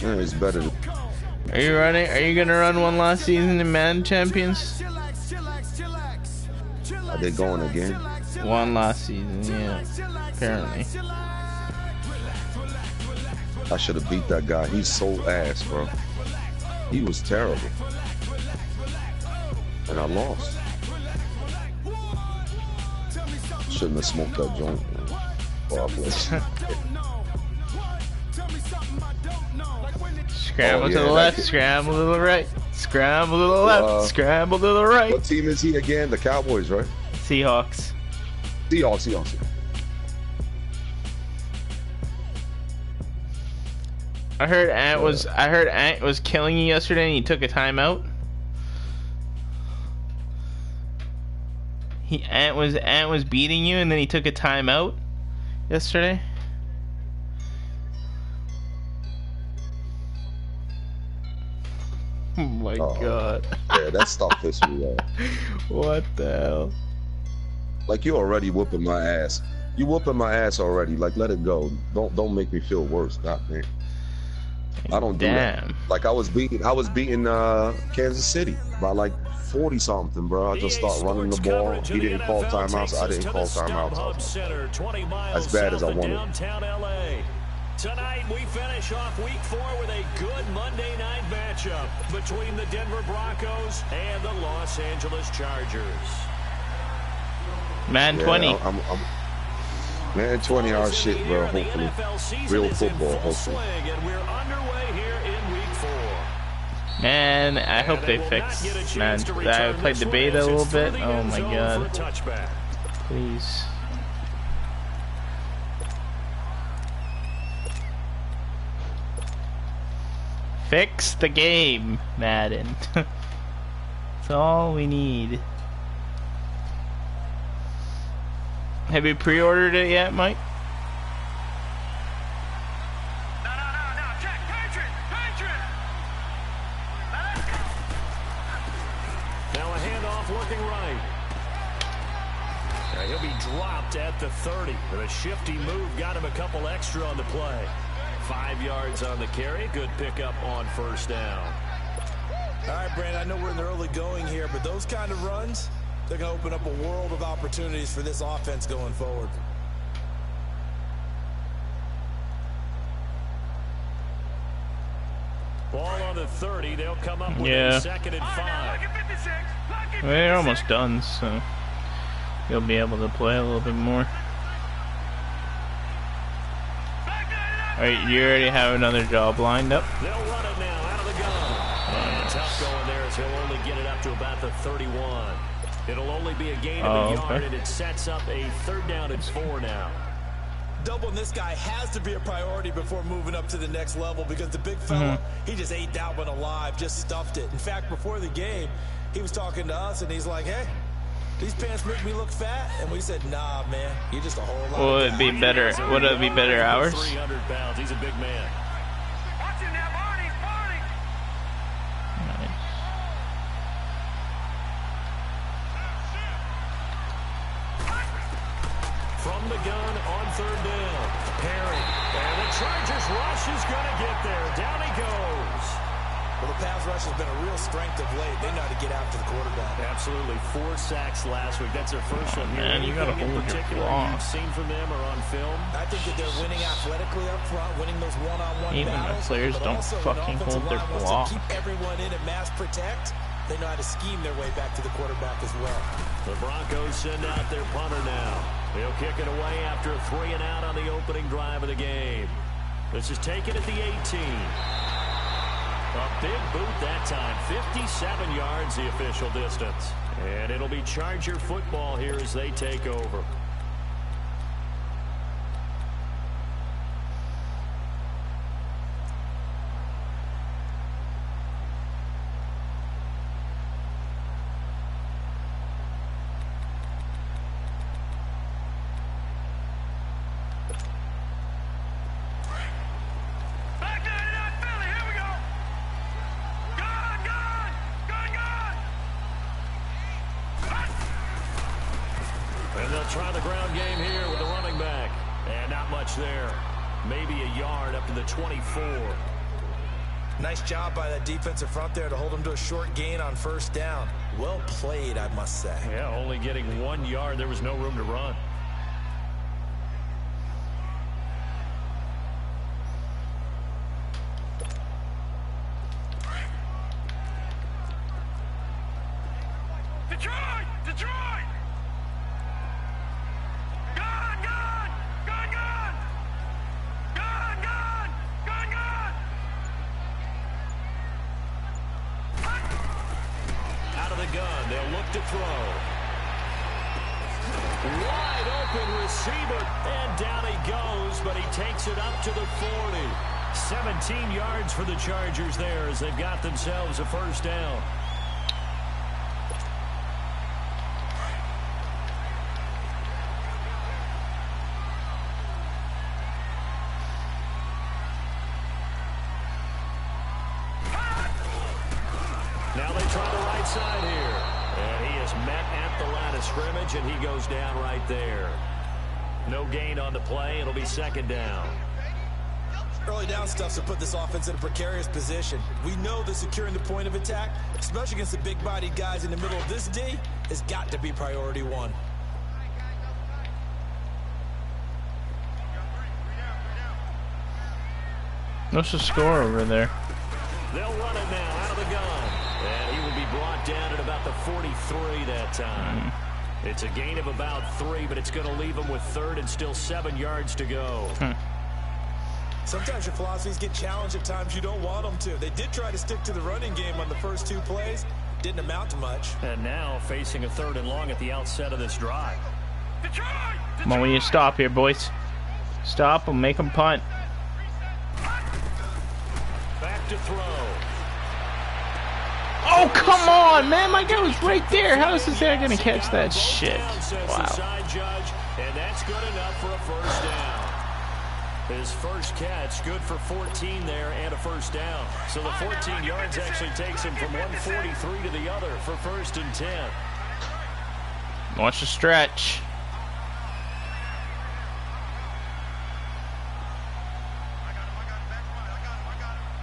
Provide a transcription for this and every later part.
Yeah, it's better. Are you running? Are you gonna run one last season in Madden Champions? Are they going again? One last season, yeah. Apparently. I should have beat that guy. He's so ass, bro. He was terrible. And I lost. Shouldn't have smoked that joint. Scramble to the left, scramble to the right, scramble to the left, scramble to the right. What team is he again? The Cowboys, right? Seahawks. Seahawks. I heard Ant was killing you yesterday and he took a timeout. Ant was beating you and then he took a timeout yesterday. Oh my god. Yeah, that stuff pissed me off. What the hell? Like, you already whooping my ass. You whooping my ass already. Like, let it go. Don't make me feel worse. God damn. I don't do that. Like, I was beating Kansas City by like 40 something, bro. I just start running the ball. He didn't call timeouts. I didn't call timeouts. As bad as I wanted. Tonight, we finish off Week 4 with a good Monday night matchup between the Denver Broncos and the Los Angeles Chargers. Man, 20. Man, 20-hour shit, bro. Hopefully. Real football, hopefully. And we're underway here in Week 4. Man, I hope they fix. Man, I played the beta a little bit. Oh my god. Please. Fix the game, Madden. That's all we need. Have you pre-ordered it yet, Mike? No. Check. Patriot. Now a handoff looking right. He'll be dropped at the 30. But a shifty move got him a couple extra on the play. 5 yards on the carry. Good pickup on first down. All right, Brandon, I know we're in the early going here, but those kind of runs, they're going to open up a world of opportunities for this offense going forward. Ball on the 30. They'll come up with a 2nd and 5. Well, they're almost done, so you'll be able to play a little bit more. Alright, you already have another job lined up? They'll run it now out of the gun. And tough going there as he'll only get it up to about the 31. It'll only be a gain of a yard, and it sets up a 3rd down and 4 now. Doubling this guy has to be a priority before moving up to the next level because the big fella, he just ate that one alive, just stuffed it. In fact, before the game, he was talking to us, and he's like, hey, these pants make me look fat, and we said, nah, man, you're just a whole lot. Would it be better? Would it be better hours? 300 pounds. He's a big man. Watch him now, Barney. Nice. From the gun on 3rd down. Perry. And the Chargers rush is going to get there. Down he goes. Well, the pass rush has been a real strength of late. They know how to get after the quarterback. Absolutely. 4 sacks last week. That's their first one here. Man, you gotta hold your block. You've seen from them or on film? I think that they're winning athletically up front, winning those one-on-one Even battles. the players don't fucking hold their block. Keep everyone in and mass protect. They know how to scheme their way back to the quarterback as well. The Broncos send out their punter now. He'll kick it away after a 3 and out on the opening drive of the game. This is taken at the 18. A big boot that time. 57 yards the official distance. And it'll be Charger football here as they take over. Try the ground game here with the running back. And not much there. Maybe a yard up to the 24. Nice job by that defensive front there to hold him to a short gain on first down. Well played, I must say. Yeah, only getting 1 yard. There was no room to run. Detroit! Detroit! Gone! Gone! Gone! Gone! Gone! Gone! Gone! Gone! Out of the gun, they'll look to throw. Wide open receiver, and down he goes, but he takes it up to the 40. 17 yards for the Chargers there as they've got themselves a first down. Now they try the right side here. And he is met at the line of scrimmage, and he goes down right there. No gain on the play. It'll be second down. Early down stuff's to put this offense in a precarious position. We know that securing the point of attack, especially against the big-bodied guys in the middle of this D, has got to be priority one. What's the score over there? They'll run it now out of the gun. And he will be brought down at about the 43 that time. It's a gain of about 3, but it's going to leave him with third and still 7 yards to go. Sometimes your philosophies get challenged at times you don't want them to. They did try to stick to the running game on the first 2 plays. Didn't amount to much. And now facing a 3rd and long at the outset of this drive. Detroit! Come on, we need to stop here, boys. Stop and make them punt. Back to throw. Oh, come on, man. My guy was right there. How is this guy going to catch that shit? Wow. And that's good enough for a first down. His first catch, good for 14 there and a first down. So the 14 yards actually takes him from 143 to the other for 1st and 10. Watch the stretch.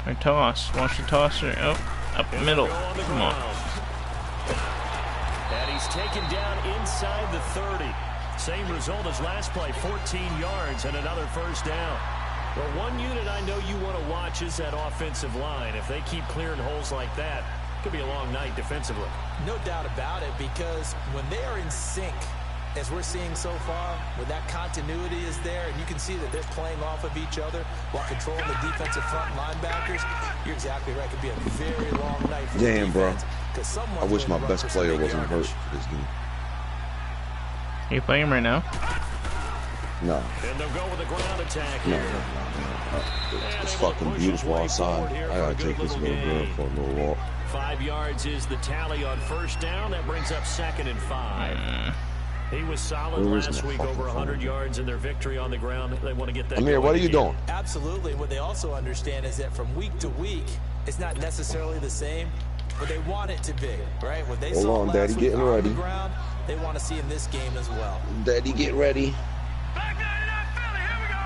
Or toss. Watch the tosser. Oh, up the middle. Come on. And he's taken down inside the 30. Same result as last play, 14 yards and another first down. Well, one unit I know you want to watch is that offensive line. If they keep clearing holes like that, it could be a long night defensively. No doubt about it, because when they are in sync, as we're seeing so far, when that continuity is there and you can see that they're playing off of each other while controlling the defensive front linebackers, you're exactly right. It could be a very long night for the defense. I wish my best player wasn't hurt for this game. Are you playing him right now? No. And they'll go with the ground attack No. here. It's fucking beautiful outside. I gotta take this little girl for a little walk. 5 yards is the tally on first down. That brings up 2nd and 5. He was solid last week, over 100 yards in their victory on the ground. They want to get that. Amir, what are you doing? Absolutely. What they also understand is that from week to week, it's not necessarily the same, but they want it to be, right? When they saw last Daddy, week getting on ready. the ground, they want to see in this game as well. Daddy, get ready. Back 99 Philly, here we go.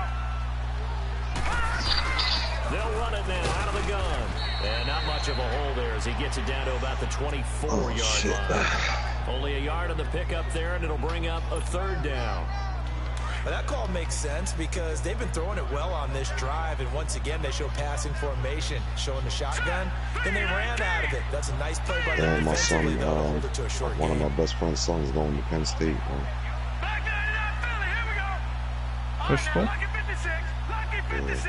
They'll run it now out of the gun. And not much of a hole there as he gets it down to about the 24-yard line. Only a yard on the pickup there, and it'll bring up a 3rd down. But that call makes sense because they've been throwing it well on this drive, and once again they show passing formation, showing the shotgun, and they ran out of it. That's a nice play by them defensively, though, to hold it to a short one game. of my best friend's sons going to Penn State. Back 99 Philly, here we go. Push All pull. right, now, lucky 56. Lucky 56.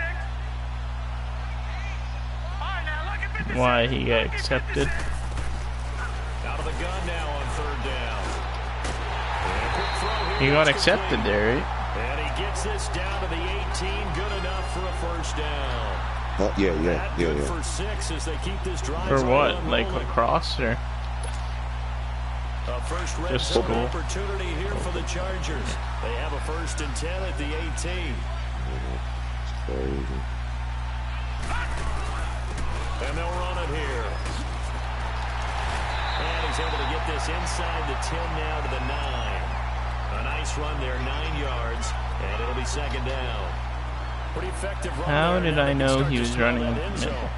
All right, now, lucky 56. Why he got accepted? Out of the gun now on 3rd down. And a quick throw here. He got That's accepted complete. there, right? And he gets this down to the 18. Good enough for a first down. Yeah. Good for 6 as they keep this drive. For what? Like lacrosse or? A first red Just zone school. opportunity here for the Chargers. They have a 1st and 10 at the 18. Crazy. And they'll run it here. And he's able to get this inside the 10 now to the 9. A nice run there, 9 yards, and it'll be 2nd down. Pretty effective run. How there. did Now I they can know start he to was smell running that end zone. middle?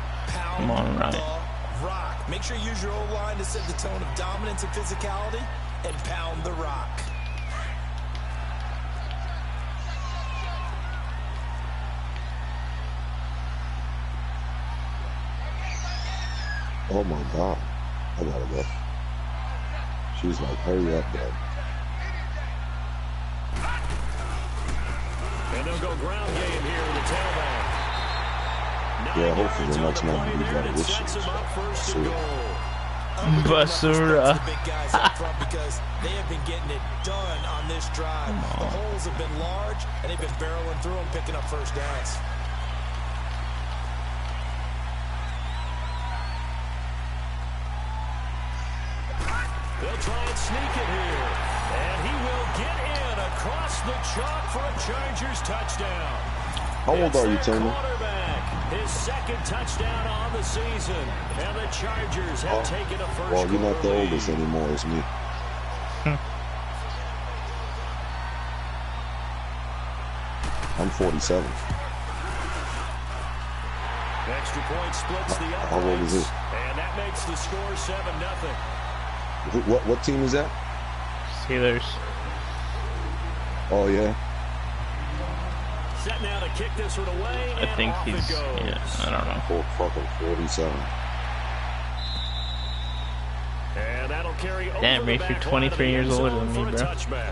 Come on, Ryan. The Rock. Make sure you use your O-line to set the tone of dominance and physicality and pound the rock. Oh my God. I gotta go. She's like, hurry up, Dad. And they'll go ground game here with the tailback. Yeah, hopefully the next man will be better this year. Basura. The big guys up front because they have been getting it done on this drive. The holes have been large, and they've been barreling through them, picking up first downs. They'll try and sneak it here. And he will get in across the chalk for a Chargers touchdown. How old are you, Tony? His second touchdown on the season. And the Chargers have taken a first. Well, you're not the oldest anymore, it's me. I'm 47. Extra point splits the uprights. How old is he? And that makes the score 7-0. What team is that? Steelers. Oh, yeah. Set now to kick this one away. I think he's, yeah, I don't know. Oh, fucking 47. And that'll carry over. Damn, Rafe, you're 23 years older than me, bro.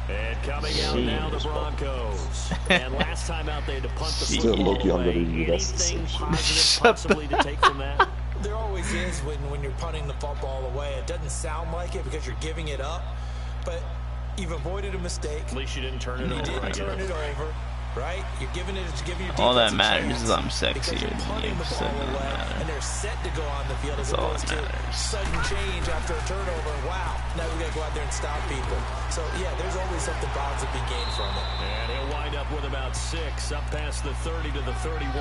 And coming out now, the Broncos. And last time out, they had to punt the Still football look younger away. than you. That's the Anything same positive possibly to take from that? There always is when you're punting the football away. It doesn't sound like it because you're giving it up, but you've avoided a mistake. At least you didn't turn it over. You didn't turn it over, right? You're giving your defense All that a matters chance is I'm sexier because you're than punting you, the so it ball doesn't away, matter. and they're set to go on the field as That's all opposed that to matters. sudden change after a turnover. Wow, now we got to go out there and stop people. So, yeah, there's always something positive to be gained from it. And he'll wind up with about 6, up past the 30 to the 31.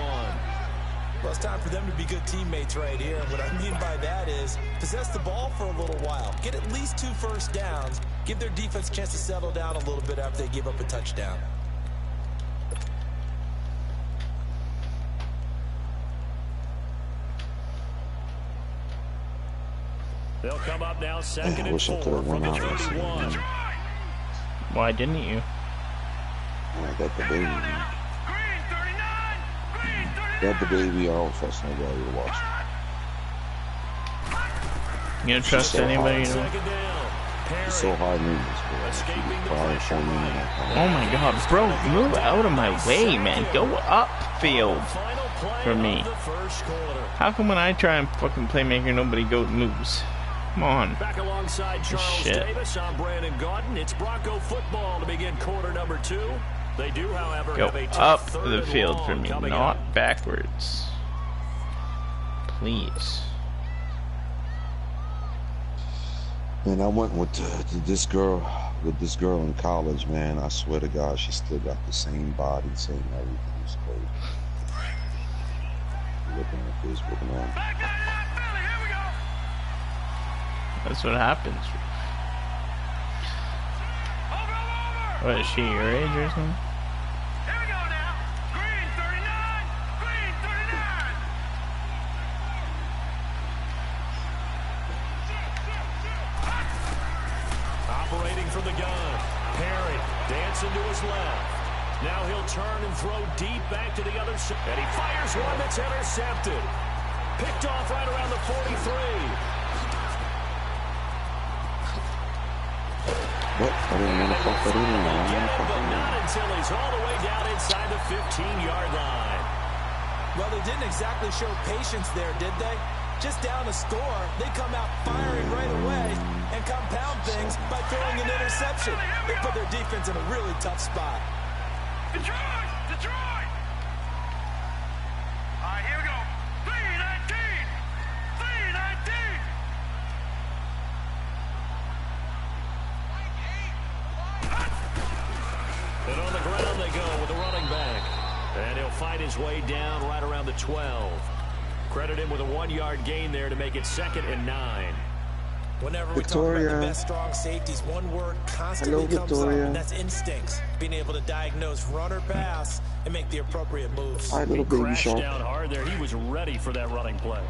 Well, it's time for them to be good teammates right here. And what I mean by that is possess the ball for a little while. Get at least 2 first downs. Give their defense a chance to settle down a little bit after they give up a touchdown. They'll come up now, second I and wish I 4 could have from won the out. 31. Why didn't you? I got the baby. Green 39. Green 39. Got the baby out. Trust nobody to watch. You don't trust so anybody? hard. You know? Second down. It's so hard news, bro. Escaping the Crying pressure for me. right. Oh my God, bro, move out of my way, man. Go upfield Final play for me. of the first quarter. How come when I try and fucking playmaker, nobody moves? Come on. Back alongside Charles Shit. Davis, I'm Brandon Gaudin. It's Bronco football to begin quarter number 2. They do, however, Go have a tough up third the and field long for me, coming not up. backwards. Please. Man, I went with this girl in college, man. I swear to God, she still got the same body, same everything. It's crazy. Looking at Facebook and all. Back 99 Philly. Here we go. That's what happens. Over. What, is she your age or something? Here we go now. Green 39. Green 39. Operating from the gun. Perry dancing to his left. Now he'll turn and throw deep back to the other side. And he fires one that's intercepted. Picked off right around the 43. What? I didn't want to fuck that in. I didn't want to fuck But that not until he's all the way down inside the 15-yard line. Well, they didn't exactly show patience there, did they? Just down a score, they come out firing right away and compound things by throwing an interception. They put their defense in a really tough spot. Detroit. Detroit. All right, here we go. 319. 319. And on the ground they go with the running back. And he'll fight his way down right around the 12. Credit him with a 1-yard gain there to make it 2nd and 9. Whenever we talk Victoria. about the best strong safeties, one word constantly comes up, and that's instincts. Being able to diagnose run or pass and make the appropriate moves. Hi, little baby Crashed shark. down hard there. He was ready for that running play.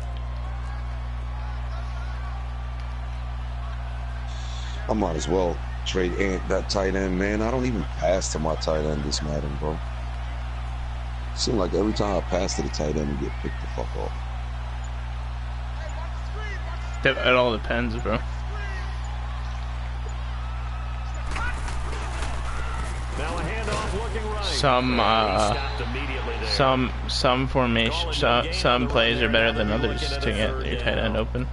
I might as well trade that tight end, man. I don't even pass to my tight end this Madden, bro. Seems like every time I pass to the tight end, I get picked the fuck off. It all depends, bro. Now a handoff looking right. Some formation, some plays are better than others to get your tight end open.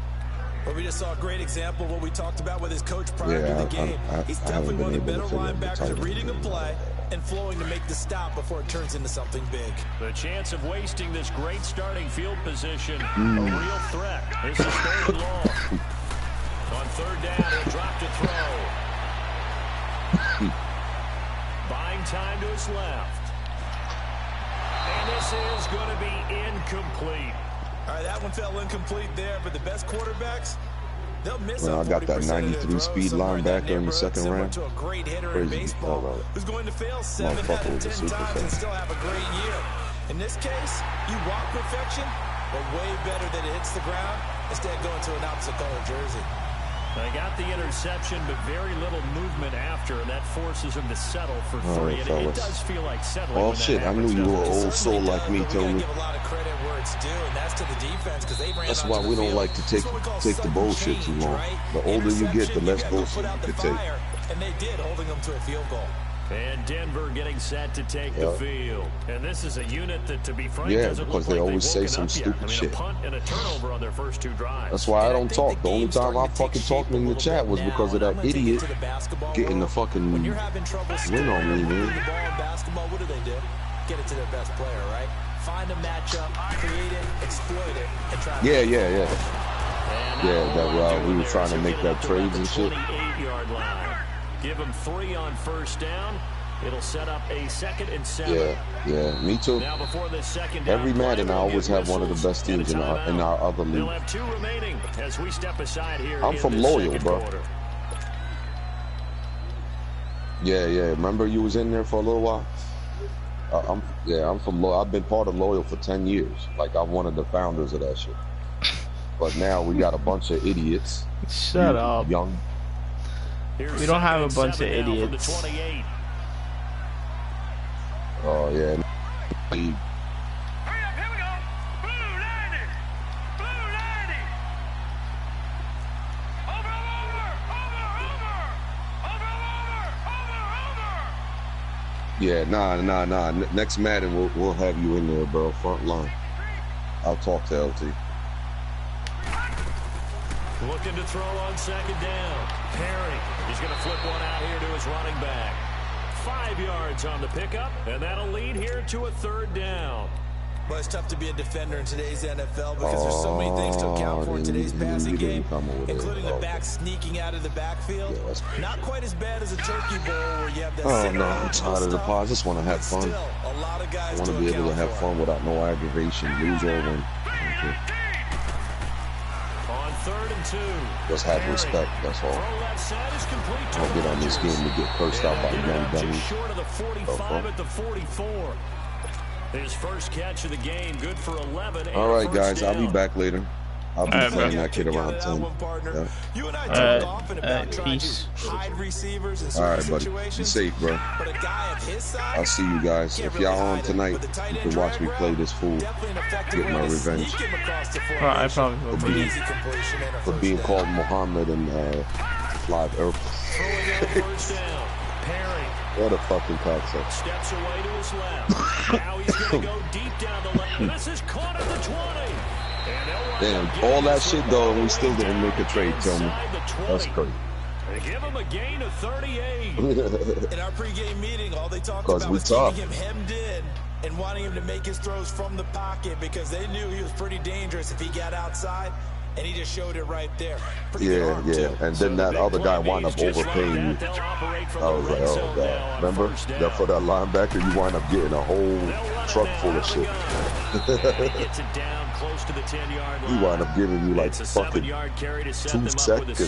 Well, we just saw a great example of what we talked about with his coach prior to the game. He's definitely one of the better linebackers at reading a play and flowing to make the stop before it turns into something big. The chance of wasting this great starting field position, a real threat. This is third and long. On third down, he'll drop to throw. Buying time to his left. And this is going to be incomplete. All right, that one fell incomplete there, but the best quarterbacks, they'll miss. Well, I got that 93 speed linebacker in the second round. To a great hitter in Crazy. baseball who's going to fail 7 out of 10 times and still have a great year. In this case, you want perfection, but way better that it hits the ground instead of going to an opposite color jersey. They got the interception, but very little movement after, and that forces him to settle for 3. And it does feel like settling. Oh shit! I knew you were an old soul like me, Tony. Give a lot of credit where it's due, and that's to the defense because they ran. That's why we don't like to take the bullshit too long. The older you get, the less bullshit you can take. And they did, holding them to a field goal. And Denver getting set to take the field. And this is a unit that, to be frank, doesn't because look they like always say some stupid shit. A punt and a turnover on their first 2 drives. That's why I don't talk. The only time I fucking talked in the chat was because of that idiot getting the fucking win on me, man. The ball in basketball, what do? Get it to their best player, right? Find a matchup, create it, exploit it, and try to... Yeah, that we were trying to make that trades and shit. 28-yard line. Give him 3 on first down. It'll set up a 2nd and 7. Yeah, me too. Now before this second Every Madden, I always have one of the best teams in our other league. We'll have 2 remaining as we step aside here. I'm from Loyal, bro. Yeah. Remember you was in there for a little while? I'm from Loyal. I've been part of Loyal for 10 years. Like, I'm one of the founders of that shit. But now we got a bunch of idiots. Shut up. Young. We don't have a bunch of idiots. Oh, yeah. Hurry up, here we go. Blue 90. Blue 90. Over. Yeah, nah. Next Madden, we'll have you in there, bro. Front line. I'll talk to LT. Looking to throw on second down. Perry. He's going to flip one out here to his running back. 5 yards on the pickup, and that'll lead here to a 3rd down. Well, it's tough to be a defender in today's NFL because there's so many things to account for in today's passing game, including the back sneaking out of the backfield. Not quite as bad as a turkey bowl where you have that. Oh no, I'm tired of the pause. I just want to have fun. A lot of guys I want to be able to have fun without no aggravation, lose or win. On 3rd and 2. Just have respect, that's all. Don't get on this game to get cursed out by young dummies. Short of the 45 at the 44. His first catch of the game, good for 11. All right, guys, I'll be back later. I'll be playing that kid around 10. Yeah. You and I talked often about trying to hide receivers in certain situations. Be safe, bro. But a guy of his size, I'll see you guys. If y'all on tonight, you can watch me play this fool. Get my revenge. Well, I probably will be. For being called Muhammad and live airplane. What a fucking concept. Steps away to his left. Now he's going to go deep down the left. This is caught at the 20. Damn, all that shit though, and we still didn't make a trade, tell me. That's crazy. They give him a gain of 38. In our pregame meeting, all they talked about was keeping him hemmed in and wanting him to make his throws from the pocket because they knew he was pretty dangerous if he got outside. And he just showed it right there. Yeah. And then that other guy wound up overpaying you. I was like, oh, God. Remember? That for that linebacker, you wind up getting a whole truck full of shit. He wound up giving you like fucking 2 seconds.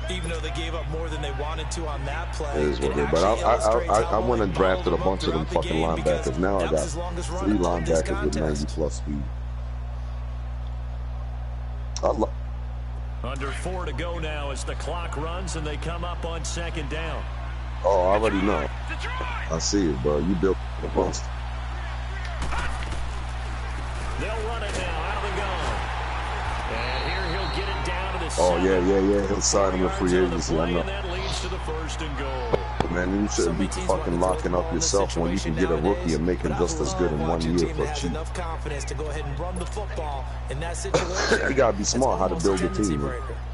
Even though they gave up more than they wanted to on that play. It is what it is. But I went and drafted a bunch of them fucking linebackers. Now I got 3 linebackers with 90+ speed. Under 4 to go now as the clock runs and they come up on 2nd down. Oh, I already know. I see it, bro. You built the bust. They'll run it now out of the gun. And here he'll get it down to the Oh, yeah. He'll sign him with free agency. I know. And that leads to the 1st and goal. Man, you shouldn't be fucking locking up yourself when you can get a rookie and make him just as good in 1 year for cheap. Enough confidence to go ahead and run the football in that situation. You gotta be smart how to build a team.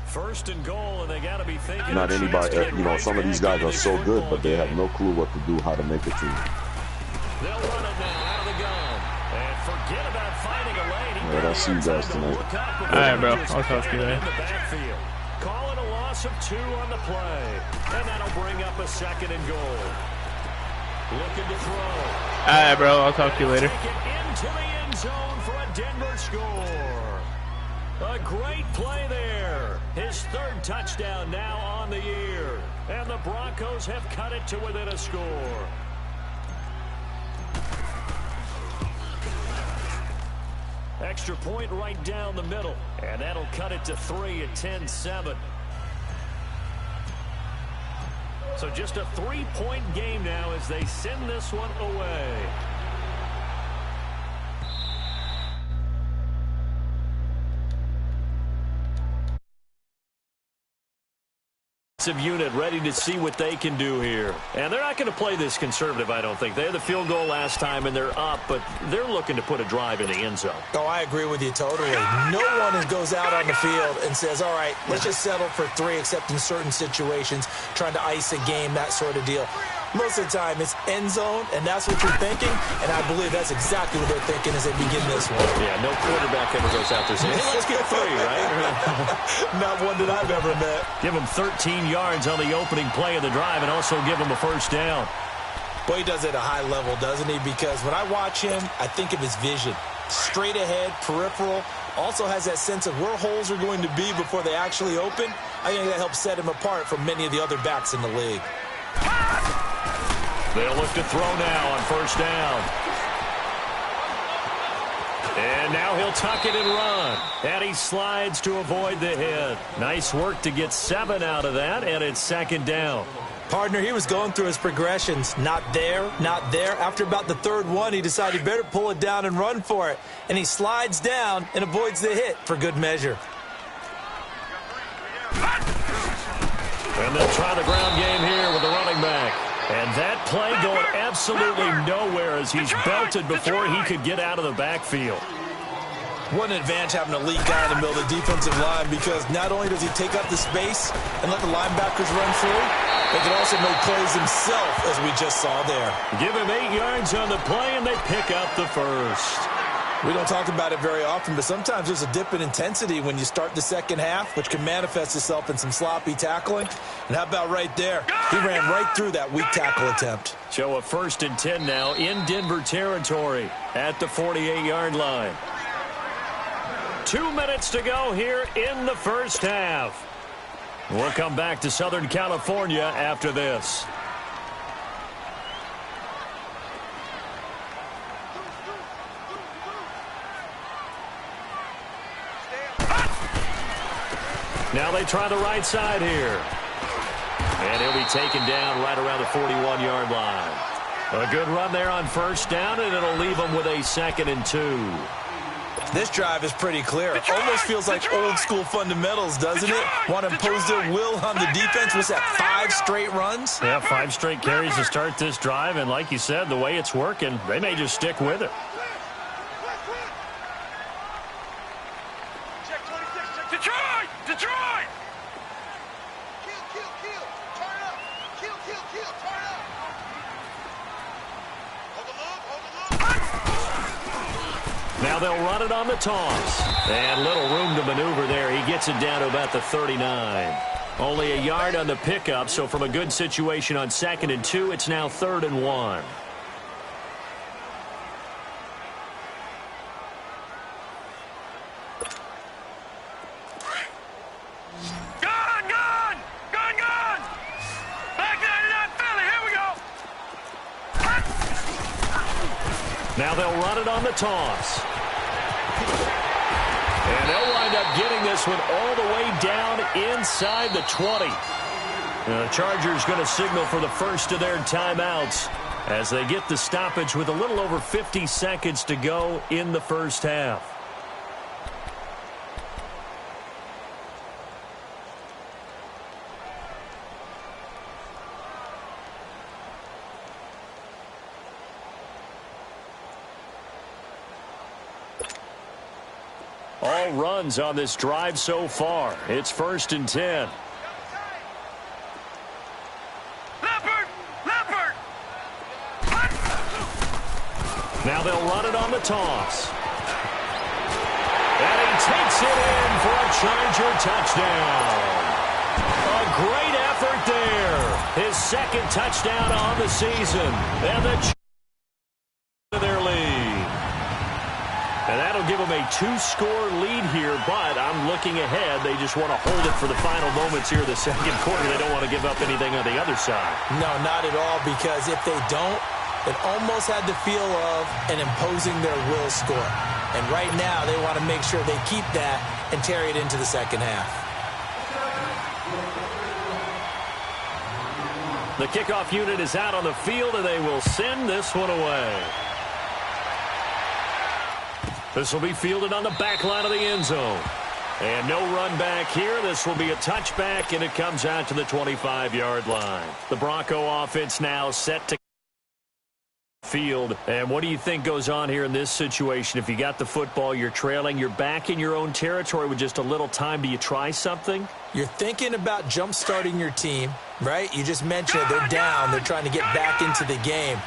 1st and goal, and they gotta be thinking. Not anybody, some of these guys are so good, but they have no clue what to do, how to make a team. They'll run it now out of the gun. And forget about finding a lane. Alright, I'll see you guys tonight. Alright, bro. I'll talk to you later. Calling a loss of 2 on the play. And that'll bring up a 2nd and goal. Looking to throw. Alright, bro. I'll talk to you later. Take it into the end zone for a Denver score. A great play there. His 3rd touchdown now on the year. And the Broncos have cut it to within a score. Extra point right down the middle. And that'll cut it to 3 at 10-7. So just a 3-point game now as they send this one away. Unit ready to see what they can do here. And they're not going to play this conservative, I don't think. They had the field goal last time, and they're up, but they're looking to put a drive in the end zone. Oh, I agree with you totally. No one goes out on the field and says, all right, let's just settle for 3, except in certain situations, trying to ice a game, that sort of deal. Most of the time, it's end zone, and that's what you're thinking, and I believe that's exactly what they're thinking as they begin this one. Yeah, no quarterback ever goes out there saying, hey, let's get 3, right? Not one that I've ever met. Give him 13 yards on the opening play of the drive and also give him a 1st down. Boy, he does it at a high level, doesn't he? Because when I watch him, I think of his vision. Straight ahead, peripheral, also has that sense of where holes are going to be before they actually open. I think that helps set him apart from many of the other backs in the league. They'll look to throw now on 1st down. And now he'll tuck it and run. And he slides to avoid the hit. Nice work to get 7 out of that, and it's 2nd down. Partner, he was going through his progressions. Not there, not there. After about the 3rd one, he decided he better pull it down and run for it. And he slides down and avoids the hit for good measure. And they'll try the ground game here with the running back. And that play going absolutely nowhere as he's belted before he could get out of the backfield. What an advantage having a lead guy in the middle of the defensive line, because not only does he take up the space and let the linebackers run through, he can also make plays himself, as we just saw there. Give him 8 yards on the play, and they pick up the 1st. We don't talk about it very often, but sometimes there's a dip in intensity when you start the 2nd half, which can manifest itself in some sloppy tackling. And how about right there? He ran right through that weak tackle attempt. So a 1st and 10 now in Denver territory at the 48-yard line. 2 minutes to go here in the 1st half. We'll come back to Southern California after this. Now they try the right side here. And he'll be taken down right around the 41-yard line. A good run there on 1st down, and it'll leave them with a 2nd and 2. This drive is pretty clear. Almost feels like old school fundamentals, doesn't it? Want to impose their will on the defense. What's that, 5 straight runs? Yeah, 5 straight carries to start this drive, and like you said, the way it's working, they may just stick with it. Detroit! Detroit! Kill. Turn up. Kill. Turn up. Hold the look. Now they'll run it on the toss. And little room to maneuver there. He gets it down to about the 39. Only a yard on the pickup, so from a good situation on 2nd and 2, it's now 3rd and 1. Now they'll run it on the toss. And they'll wind up getting this one all the way down inside the 20. The Chargers going to signal for the first of their timeouts as they get the stoppage with a little over 50 seconds to go in the first half. All runs on this drive so far. It's 1st and 10. Leopard! Now they'll run it on the toss. And he takes it in for a Charger touchdown. A great effort there. His 2nd touchdown on the season. And the Chargers to their lead. And that'll give them a 2-score lead here, but I'm looking ahead. They just want to hold it for the final moments here of the 2nd quarter. They don't want to give up anything on the other side. No, not at all, because if they don't, it almost had the feel of an imposing their will score. And right now, they want to make sure they keep that and carry it into the 2nd half. The kickoff unit is out on the field, and they will send this one away. This will be fielded on the back line of the end zone. And no run back here. This will be a touchback, and it comes out to the 25-yard line. The Bronco offense now set to field. And what do you think goes on here in this situation? If you got the football, you're trailing, you're back in your own territory with just a little time. Do you try something? You're thinking about jump-starting your team, right? You just mentioned it. They're down. They're trying to get back into the game.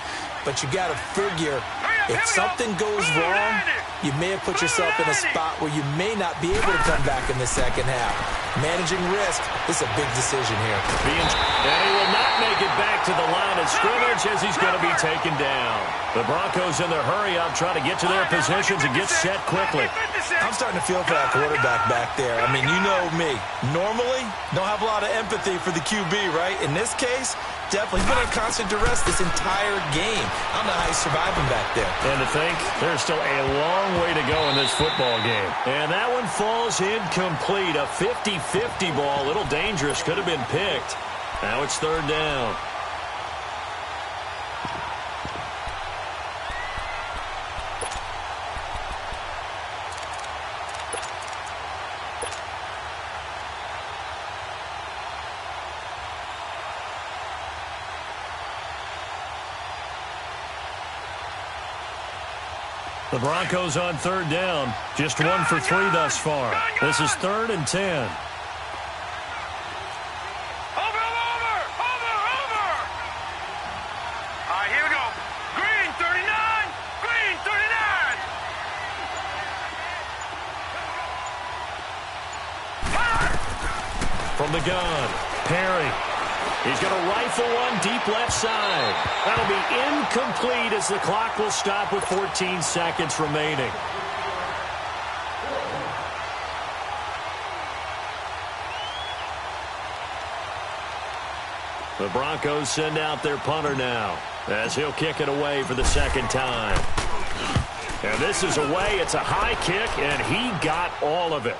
But you got to figure if something goes wrong, you may have put yourself in a spot where you may not be able to come back in the 2nd half. Managing risk is a big decision here. And he will not make it back to the line of scrimmage as he's going to be taken down. The Broncos in their hurry-up trying to get to their positions and get set quickly. I'm starting to feel for that quarterback back there. I mean, you know me. Normally, don't have a lot of empathy for the QB, right? In this case, definitely. He's been on constant duress this entire game. I don't know how he's surviving back there. And to think, there's still a long way to go in this football game. And that one falls incomplete. A 50-50 ball. A little dangerous. Could have been picked. Now it's 3rd down. The Broncos on 3rd down. Just 1 for 3 thus far. This is 3rd and 10. Over! All right, here we go. Green 39. Green 39. From the gun, Perry. He's going to rifle one deep left side. That'll be incomplete as the clock will stop with 14 seconds remaining. The Broncos send out their punter now as he'll kick it away for the 2nd time. And this is away. It's a high kick, and he got all of it.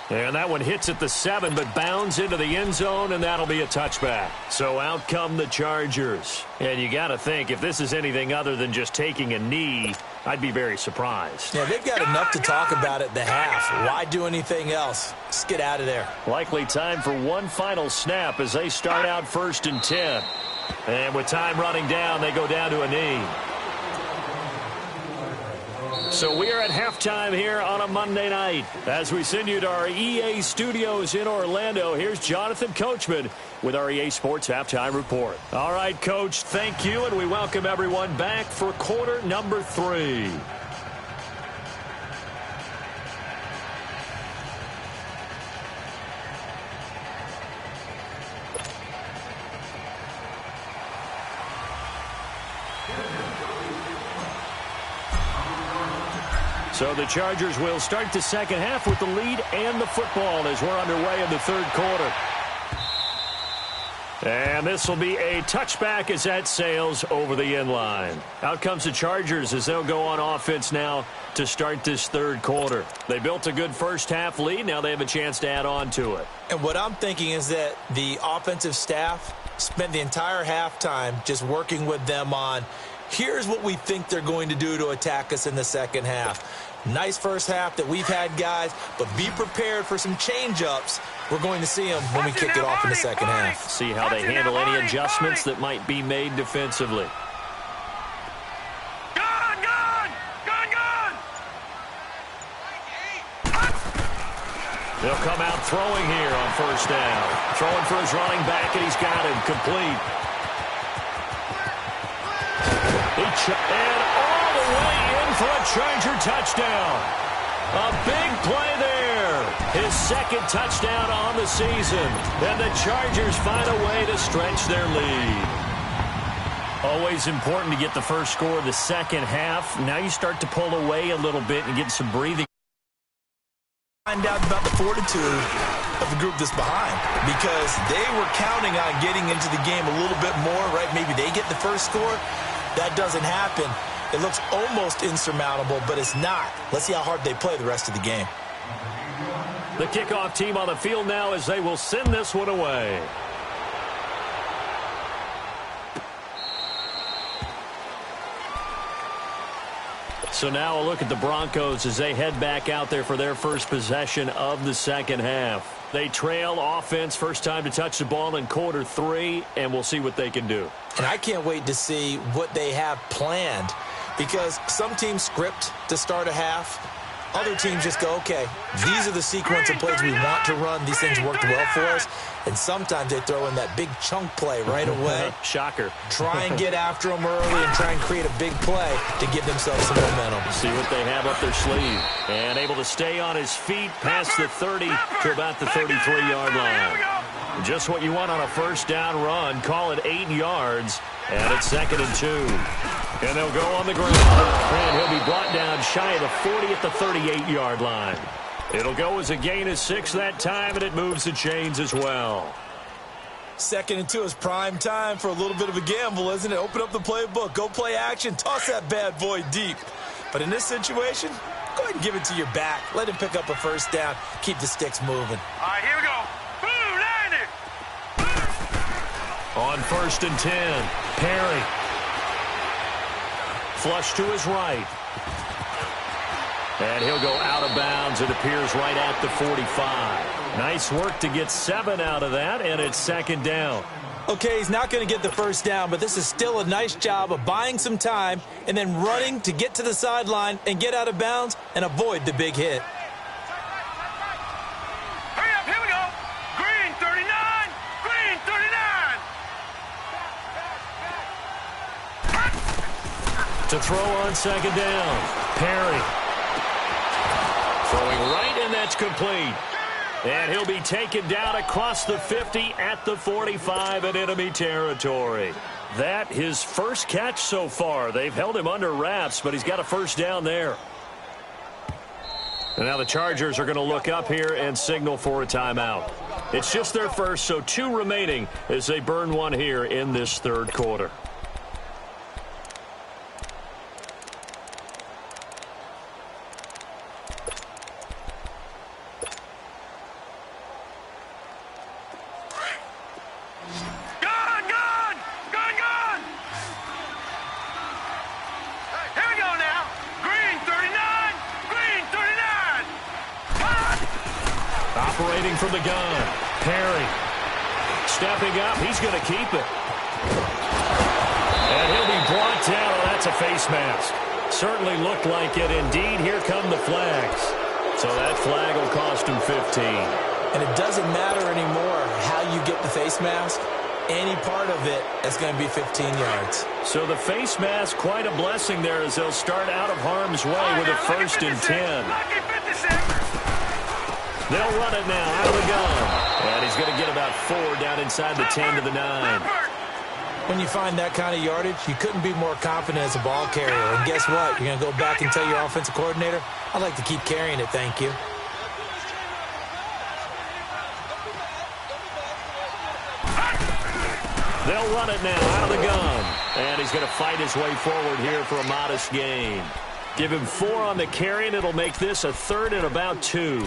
And that one hits at the 7, but bounds into the end zone, and that'll be a touchback. So out come the Chargers. And you got to think, if this is anything other than just taking a knee, I'd be very surprised. Yeah, they've got enough to talk about at the half. Why do anything else? Just get out of there. Likely time for one final snap as they start out 1st and 10. And with time running down, they go down to a knee. So we are at halftime here on a Monday night. As we send you to our EA studios in Orlando, here's Jonathan Coachman with our EA Sports Halftime Report. All right, Coach, thank you, and we welcome everyone back for quarter number 3. So the Chargers will start the second half with the lead and the football as we're underway in the third quarter. And this will be a touchback as that sails over the end line. Out comes the Chargers as they'll go on offense now to start this third quarter. They built a good first half lead. Now they have a chance to add on to it. And what I'm thinking is that the offensive staff spent the entire halftime just working with them on, here's what we think they're going to do to attack us in the second half. Nice first half that we've had, guys, but be prepared for some change-ups. We're going to see them when we kick it off in the second half. See how they handle any adjustments that might be made defensively. Gone, gone, gone, gone. They'll come out throwing here on first down. Throwing for his running back, and he's got him complete. And all the way in for a Charger touchdown. A big play there. His second touchdown on the season. And the Chargers find a way to stretch their lead. Always important to get the first score of the second half. Now you start to pull away a little bit and get some breathing. Find out about the fortitude of the group that's behind, because they were counting on getting into the game a little bit more, right? Maybe they get the first score. That doesn't happen. It looks almost insurmountable, but it's not. Let's see how hard they play the rest of the game. The kickoff team on the field now as they will send this one away. So now a look at the Broncos as they head back out there for their first possession of the second half. They trail offense, first time to touch the ball in quarter 3, and we'll see what they can do. And I can't wait to see what they have planned, because some teams script to start a half. Other teams just go, okay, these are the sequence of plays we want to run. These things worked well for us. And sometimes they throw in that big chunk play right away. Shocker. Try and get after them early and try and create a big play to give themselves some momentum. See what they have up their sleeve. And able to stay on his feet past the 30 to about the 33-yard line. Just what you want on a first down run. Call it 8 yards. And it's 2nd and 2. And they'll go on the ground. And he'll be brought down shy of the 40 at the 38-yard line. It'll go as a gain of 6 that time, and it moves the chains as well. 2nd and 2 is prime time for a little bit of a gamble, isn't it? Open up the playbook. Go play action. Toss that bad boy deep. But in this situation, go ahead and give it to your back. Let him pick up a first down. Keep the sticks moving. All right, here we go. Blue, line it. On 1st and 10, Perry. Flush to his right. And he'll go out of bounds. It appears right at the 45. Nice work to get 7 out of that, and it's 2nd down. Okay, he's not going to get the first down, but this is still a nice job of buying some time and then running to get to the sideline and get out of bounds and avoid the big hit. Hurry up, here we go. Green 39, green 39. To throw on 2nd down, Perry. Throwing right, and that's complete. And he'll be taken down across the 50 at the 45 in enemy territory. That his first catch so far. They've held him under wraps, but he's got a first down there. And now the Chargers are going to look up here and signal for a timeout. It's just their first, so 2 remaining as they burn one here in this third quarter. Operating from the gun, Perry. Stepping up, he's going to keep it. And he'll be brought down. Oh, that's a face mask. certainly looked like it. Indeed, here come the flags. So that flag will cost him 15. And it doesn't matter anymore how you get the face mask. Any part of it is going to be 15 yards. So the face mask, quite a blessing there as they'll start out of harm's way with a 1st and 10. They'll run it now out of the gun. And he's going to get about 4 down inside the 10 to the 9. When you find that kind of yardage, you couldn't be more confident as a ball carrier. And guess what? You're going to go back and tell your offensive coordinator, I'd like to keep carrying it, thank you. They'll run it now out of the gun. And he's going to fight his way forward here for a modest gain. Give him 4 on the carry, and it'll make this a 3rd and about 2.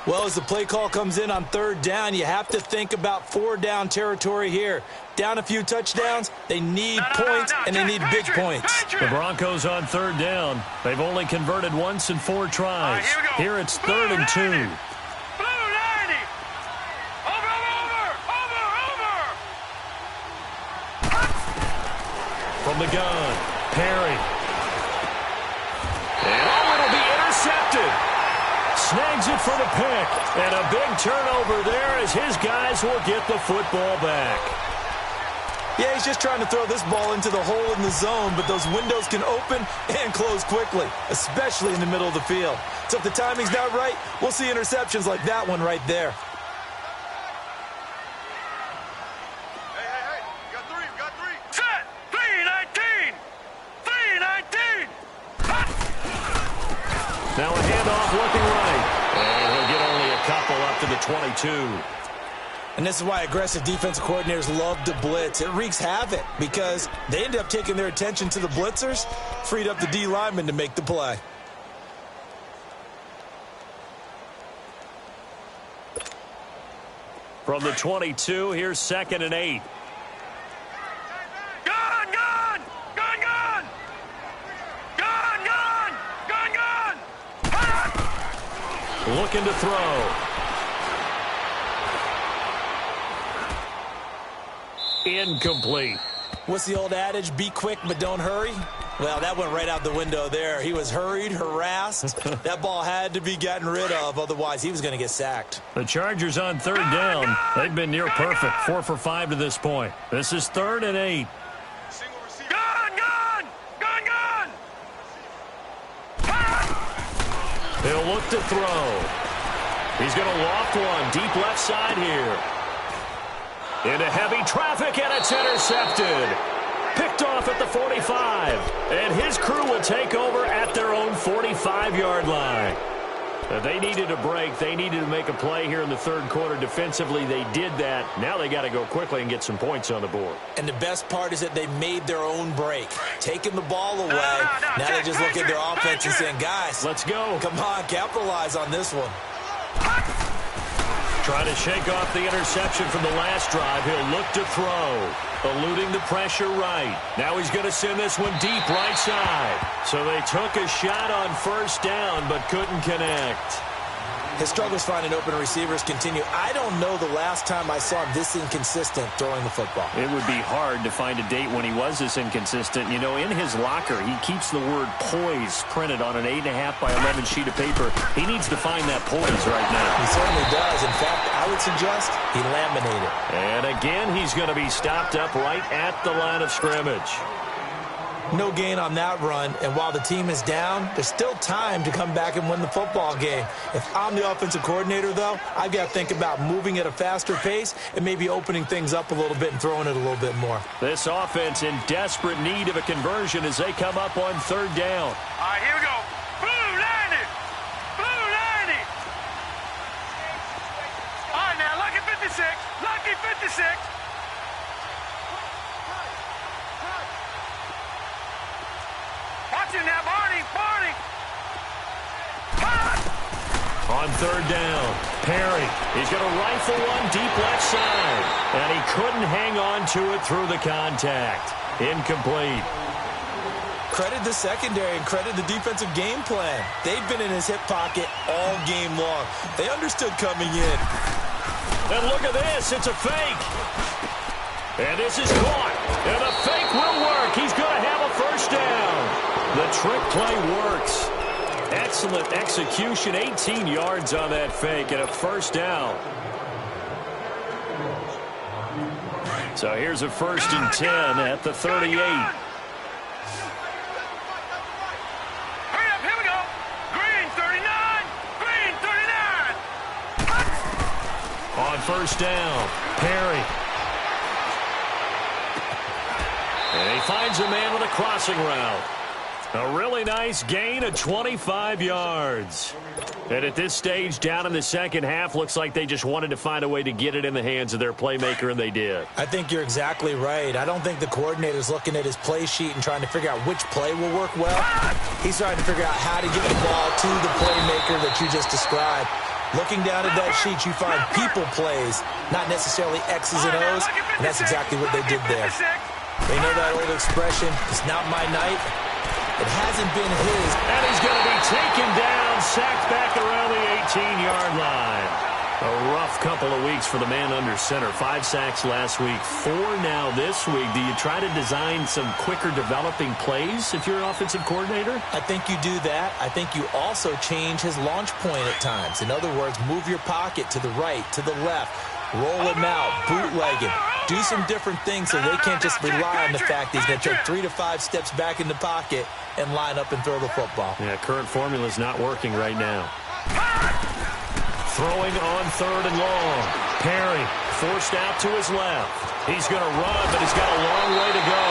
Well, as the play call comes in on 3rd down, you have to think about 4-down territory here. Down a few touchdowns, they need points, and they need big points. The Broncos on 3rd down. They've only converted once in 4 tries. Here it's 3rd and 2. From the gun, Perry. And it'll be intercepted. Snags it for the pick. And a big turnover there as his guys will get the football back. Yeah, he's just trying to throw this ball into the hole in the zone, but those windows can open and close quickly, especially in the middle of the field. So if the timing's not right, we'll see interceptions like that one right there. Now a handoff looking right. And he'll get only a couple up to the 22. And this is why aggressive defensive coordinators love to blitz. It wreaks havoc because they end up taking their attention to the blitzers, freed up the D lineman to make the play. From the 22, here's 2nd and 8. Looking to throw. Incomplete. What's the old adage? Be quick, but don't hurry. Well, that went right out the window there. He was hurried, harassed. That ball had to be gotten rid of, otherwise he was going to get sacked. The Chargers on 3rd down. They've been near perfect, 4 for 5 to this point. This is 3rd and 8. He'll look to throw. He's going to loft one deep left side here. Into heavy traffic, and it's intercepted. Picked off at the 45. And his crew will take over at their own 45-yard line. They needed a break. They needed to make a play here in the 3rd quarter. Defensively, they did that. Now they got to go quickly and get some points on the board. And the best part is that they made their own break. Taking the ball away. Now they just look at their offense and saying, guys, let's go. Come on, capitalize on this one. Trying to shake off the interception from the last drive. He'll look to throw. Eluding the pressure right. Now he's going to send this one deep right side. So they took a shot on 1st down but couldn't connect. His struggles finding open receivers continue. I don't know the last time I saw him this inconsistent throwing the football. It would be hard to find a date when he was this inconsistent. You know, in his locker, he keeps the word poise printed on an 8.5 by 11 sheet of paper. He needs to find that poise right now. He certainly does. In fact, I would suggest he laminated. And again, he's going to be stopped up right at the line of scrimmage. No gain on that run, and while the team is down, there's still time to come back and win the football game. If I'm the offensive coordinator, though, I've got to think about moving at a faster pace and maybe opening things up a little bit and throwing it a little bit more. This offense in desperate need of a conversion as they come up on 3rd down. All right, here we go. Blue 90. Blue 90. All right, now, lucky 56. Lucky 56. Watch it now, Barney. Barney. On 3rd down, Perry. He's going to rifle one deep left side. And he couldn't hang on to it through the contact. Incomplete. Credit the secondary and credit the defensive game plan. They've been in his hip pocket all game long. They understood coming in. And look at this. It's a fake. And this is caught. And the fake will work. He's going to have a 1st down. The The trick play works. Excellent execution. 18 yards on that fake and a first down. So here's a 1st and 10 at the 38. Hurry up, here we go. Green 39. Green 39. On 1st down, Perry. And he finds a man with a crossing route. A really nice gain of 25 yards. And at this stage, down in the second half, looks like they just wanted to find a way to get it in the hands of their playmaker, and they did. I think you're exactly right. I don't think the coordinator's looking at his play sheet and trying to figure out which play will work well. He's trying to figure out how to get the ball to the playmaker that you just described. Looking down at that sheet, you find people plays, not necessarily X's and O's, and that's exactly what they did there. They know that old expression, it's not my night. It hasn't been his. And he's going to be taken down, sacked back around the 18-yard line. A rough couple of weeks for the man under center. 5 sacks last week, 4 now this week. Do you try to design some quicker developing plays if you're an offensive coordinator? I think you do that. I think you also change his launch point at times. In other words, move your pocket to the right, to the left, roll him out, bootleg him. Do some different things so they can't just rely on the fact that he's going to take 3 to 5 steps back in the pocket and line up and throw the football. Yeah, current formula is not working right now. Throwing on 3rd and long. Perry forced out to his left. He's going to run, but he's got a long way to go.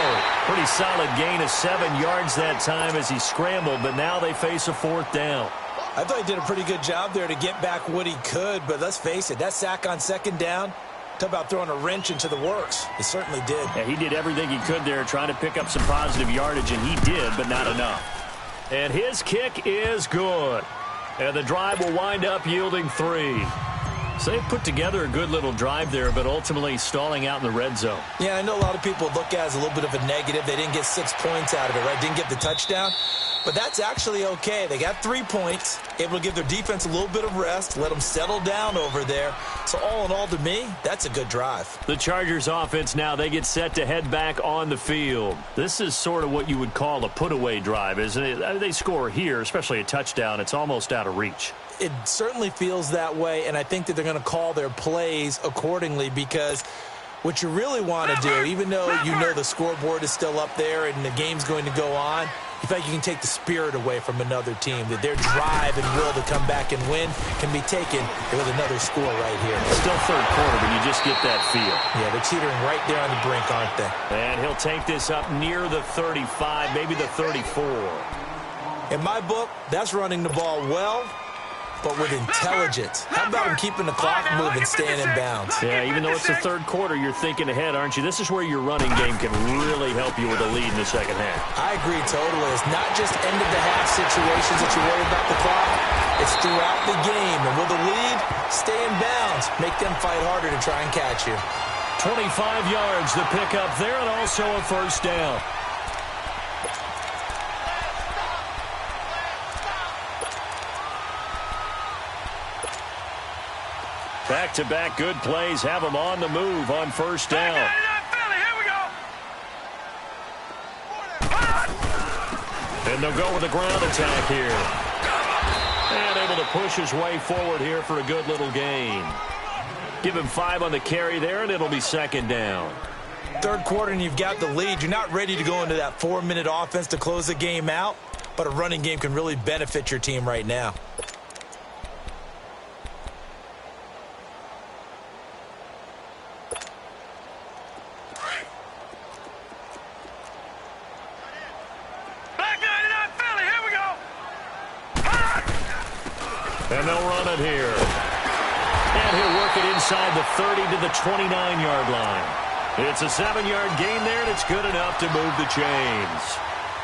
Pretty solid gain of 7 yards that time as he scrambled, but now they face a 4th down. I thought he did a pretty good job there to get back what he could, but let's face it, that sack on 2nd down, talk about throwing a wrench into the works. He certainly did. Yeah, he did everything he could there trying to pick up some positive yardage, and he did, but not enough. And his kick is good. And the drive will wind up yielding 3. So they put together a good little drive there, but ultimately stalling out in the red zone. Yeah, I know a lot of people look at it as a little bit of a negative. They didn't get 6 points out of it, right? Didn't get the touchdown. But that's actually okay. They got 3 points, able to give their defense a little bit of rest, let them settle down over there. So all in all, to me, that's a good drive. The Chargers offense now, they get set to head back on the field. This is sort of what you would call a put-away drive, isn't it? They score here, especially a touchdown. It's almost out of reach. It certainly feels that way, and I think that they're going to call their plays accordingly because what you really want to do, even though you know the scoreboard is still up there and the game's going to go on, you feel like you can take the spirit away from another team, that their drive and will to come back and win can be taken with another score right here. Still 3rd quarter, but you just get that feel. Yeah, they're teetering right there on the brink, aren't they? And he'll take this up near the 35, maybe the 34. In my book, that's running the ball well, but with intelligence. How about him keeping the clock moving, staying in bounds? Yeah, even though it's the 3rd quarter, you're thinking ahead, aren't you? This is where your running game can really help you with a lead in the second half. I agree totally. It's not just end-of-the-half situations that you worry about the clock. It's throughout the game. And with a lead, stay in bounds. Make them fight harder to try and catch you. 25 yards to pick up there and also a 1st down. Back-to-back good plays have them on the move on 1st down. And they'll go with a ground attack here. And able to push his way forward here for a good little gain. Give him 5 on the carry there, and it'll be 2nd down. 3rd quarter, and you've got the lead. You're not ready to go into that 4-minute offense to close the game out, but a running game can really benefit your team right now. And they'll run it here. And he'll work it inside the 30 to the 29-yard line. It's a 7-yard gain there, and it's good enough to move the chains.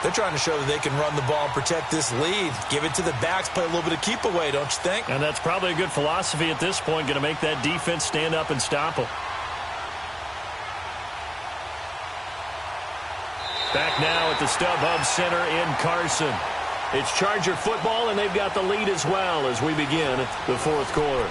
They're trying to show that they can run the ball and protect this lead. Give it to the backs, play a little bit of keep away, don't you think? And that's probably a good philosophy at this point, going to make that defense stand up and stop them. Back now at the StubHub Center in Carson. It's Charger football, and they've got the lead as well as we begin the 4th quarter.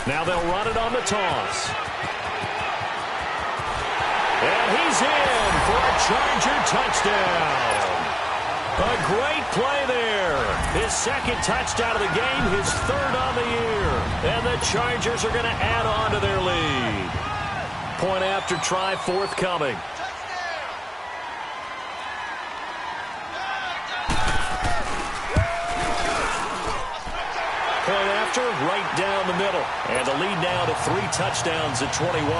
Now they'll run it on the toss. And he's in for a Charger touchdown. A great play there. His second touchdown of the game, his third on the year. And the Chargers are going to add on to their lead. Point after try forthcoming. Point after, right down the middle. And the lead now to 3 touchdowns at 21.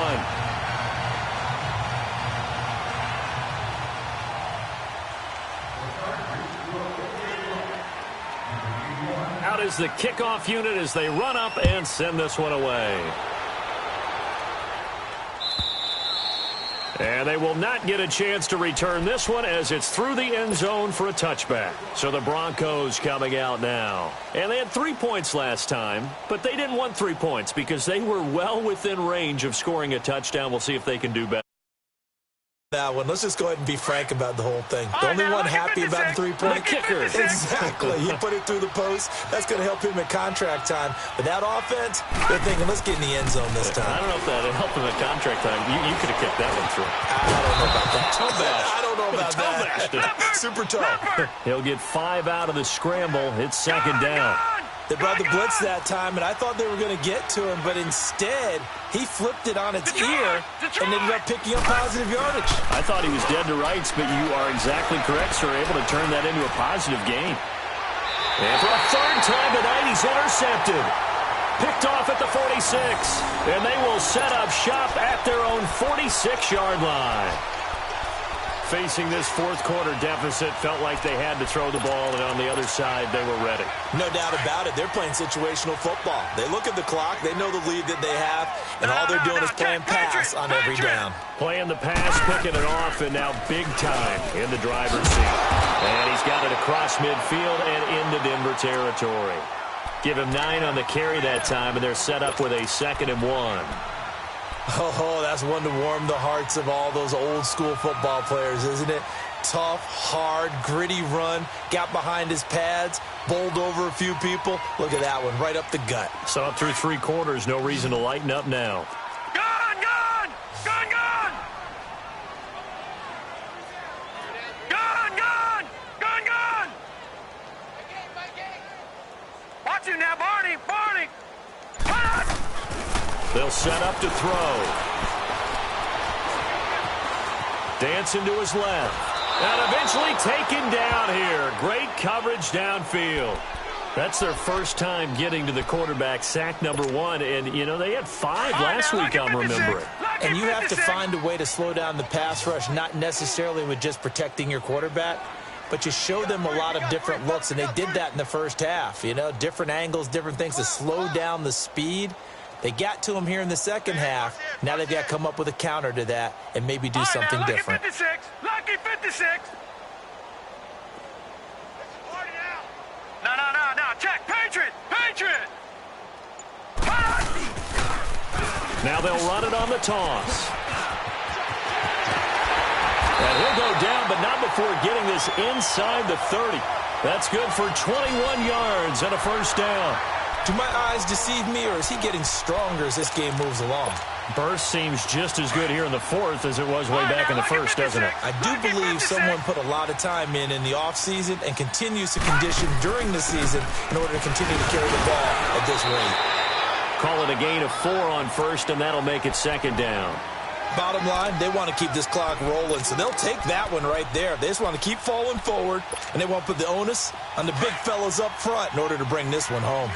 Out is the kickoff unit as they run up and send this one away. And they will not get a chance to return this one as it's through the end zone for a touchback. So the Broncos coming out now. And they had 3 points last time, but they didn't want 3 points because they were well within range of scoring a touchdown. We'll see if they can do better. That one. Let's just go ahead and be frank about the whole thing. The only one happy about the 3-point kicker. Exactly. He put it through the post. That's going to help him at contract time. But that offense, they're thinking, let's get in the end zone this time. I don't know if that helped him at contract time. You could have kicked that one through. I don't know about that. Toe bash. I don't know about that. Super toe. He'll get 5 out of the scramble. It's second down. They brought the blitz that time, and I thought they were going to get to him, but instead, he flipped it on its ear and ended up picking up positive yardage. I thought he was dead to rights, but you are exactly correct, sir. Able to turn that into a positive gain. And for a third time tonight, he's intercepted. Picked off at the 46, and they will set up shop at their own 46-yard line. Facing this fourth quarter deficit, felt like they had to throw the ball, and on the other side, they were ready. No doubt about it. They're playing situational football. They look at the clock. They know the lead that they have, and all they're doing is playing pass on every down. Playing the pass, picking it off, and now big time in the driver's seat. And he's got it across midfield and into Denver territory. Give him 9 on the carry that time, and they're set up with a 2nd and 1. Oh, that's one to warm the hearts of all those old-school football players, isn't it? Tough, hard, gritty run, got behind his pads, bowled over a few people. Look at that one, right up the gut. So up through 3 quarters, no reason to lighten up now. Gone, gone! Gone, gone! Gone, gone! Gone, gone! Watch him now, Barney! Barney! They'll set up to throw. Dancing to his left. And eventually taken down here. Great coverage downfield. That's their first time getting to the quarterback, sack number 1. And, you know, they had 5 last week, I'm remembering. And you have to find a way to slow down the pass rush, not necessarily with just protecting your quarterback, but you show them a lot of different looks, and they did that in the first half. You know, different angles, different things to slow down the speed. They got to him here in the second half. Now they've got to come up with a counter to that and maybe do something different. Lucky 56. Lucky 56. No. Check. Patriot. Patriot. Now they'll run it on the toss. And he'll go down, but not before getting this inside the 30. That's good for 21 yards and a first down. Do my eyes deceive me, or is he getting stronger as this game moves along? Burst seems just as good here in the fourth as it was way back in the first, doesn't it? I do believe someone put a lot of time in the offseason and continues to condition during the season in order to continue to carry the ball at this rate. Call it a gain of 4 on first, and that'll make it second down. Bottom line, they want to keep this clock rolling, so they'll take that one right there. They just want to keep falling forward, and they want to put the onus on the big fellas up front in order to bring this one home.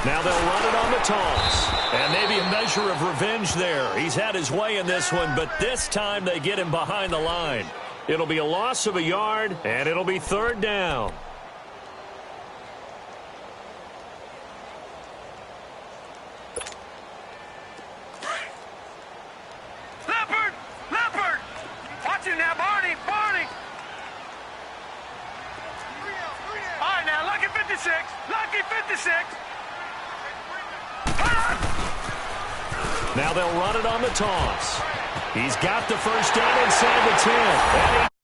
Now they'll run it on the toss. And maybe a measure of revenge there. He's had his way in this one, but this time they get him behind the line. It'll be a loss of a yard, and it'll be third down. Leopard! Watch him now, Barney! All right, now, Lucky 56! Lucky 56! Now they'll run it on the toss. He's got the first down inside the 10.